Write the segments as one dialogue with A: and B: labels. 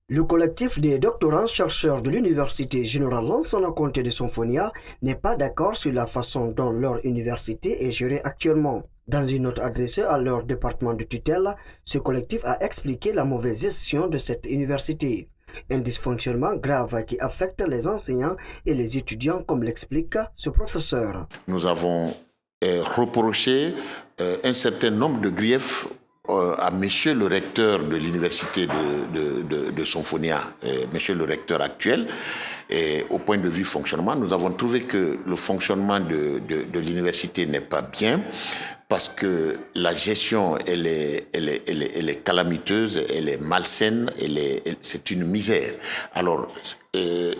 A: Le collectif des doctorants-chercheurs de l'Université générale Lansana Conté de Sonfonia n'est pas d'accord sur la façon dont leur université est gérée actuellement. Dans une note adressée à leur département de tutelle, ce collectif a expliqué la mauvaise gestion de cette université. Un dysfonctionnement grave qui affecte les enseignants et les étudiants, comme l'explique ce professeur.
B: Nous avons reproché un certain nombre de griefs à monsieur le recteur de l'université de Sonfonia, monsieur le recteur actuel. Et au point de vue fonctionnement, nous avons trouvé que le fonctionnement de l'université n'est pas bien parce que la gestion, elle est calamiteuse, elle est malsaine, c'est une misère. Alors,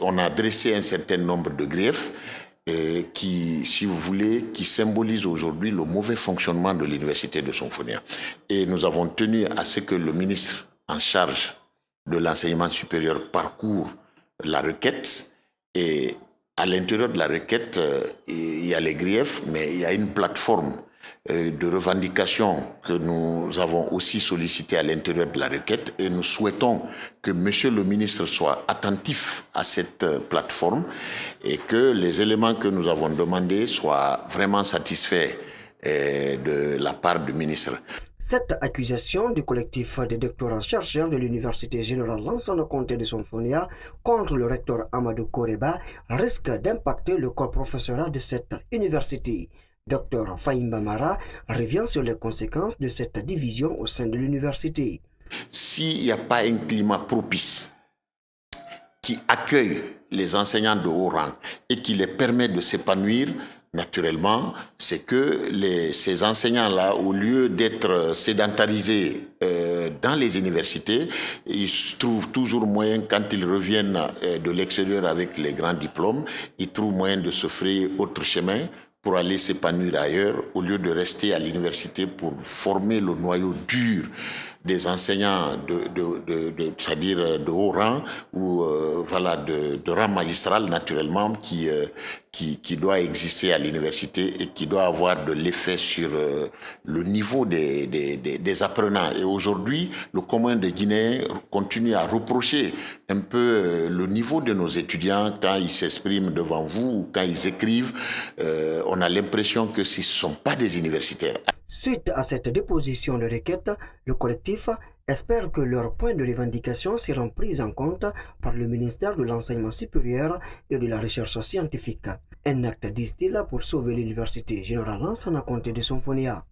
B: on a dressé un certain nombre de griefs qui, si vous voulez, qui symbolise aujourd'hui le mauvais fonctionnement de l'université de Sonfonia. Et nous avons tenu à ce que le ministre en charge de l'enseignement supérieur parcourt la requête. Et à l'intérieur de la requête, il y a les griefs, mais il y a une plateforme de revendication que nous avons aussi sollicité à l'intérieur de la requête, et nous souhaitons que monsieur le ministre soit attentif à cette plateforme et que les éléments que nous avons demandés soient vraiment satisfaits de la part du ministre.
A: Cette accusation du collectif des doctorants-chercheurs de l'Université générale Lansana Conté de Sonfonia contre le recteur Amadou Koreba risque d'impacter le corps professoral de cette université. Dr Fahimba Mara revient sur les conséquences de cette division au sein de l'université.
B: S'il n'y a pas un climat propice qui accueille les enseignants de haut rang et qui les permet de s'épanouir, naturellement, c'est que ces enseignants-là, au lieu d'être sédentarisés dans les universités, ils trouvent toujours moyen, quand ils reviennent de l'extérieur avec les grands diplômes, ils trouvent moyen de se frayer autre chemin pour aller s'épanouir ailleurs, au lieu de rester à l'université pour former le noyau dur des enseignants c'est-à-dire de haut rang ou voilà, de rang magistral naturellement qui doit exister à l'université et qui doit avoir de l'effet sur le niveau des apprenants. Et aujourd'hui, le commun des Guinéens continue à reprocher un peu le niveau de nos étudiants quand ils s'expriment devant vous ou quand ils écrivent. On a l'impression que ce ne sont pas des universitaires.
A: Suite à cette déposition de requête, le collectif espère que leurs points de revendication seront pris en compte par le ministère de l'Enseignement supérieur et de la Recherche scientifique. Un acte, disent-ils, pour sauver l'Université générale Lansana Conté de Sonfonia.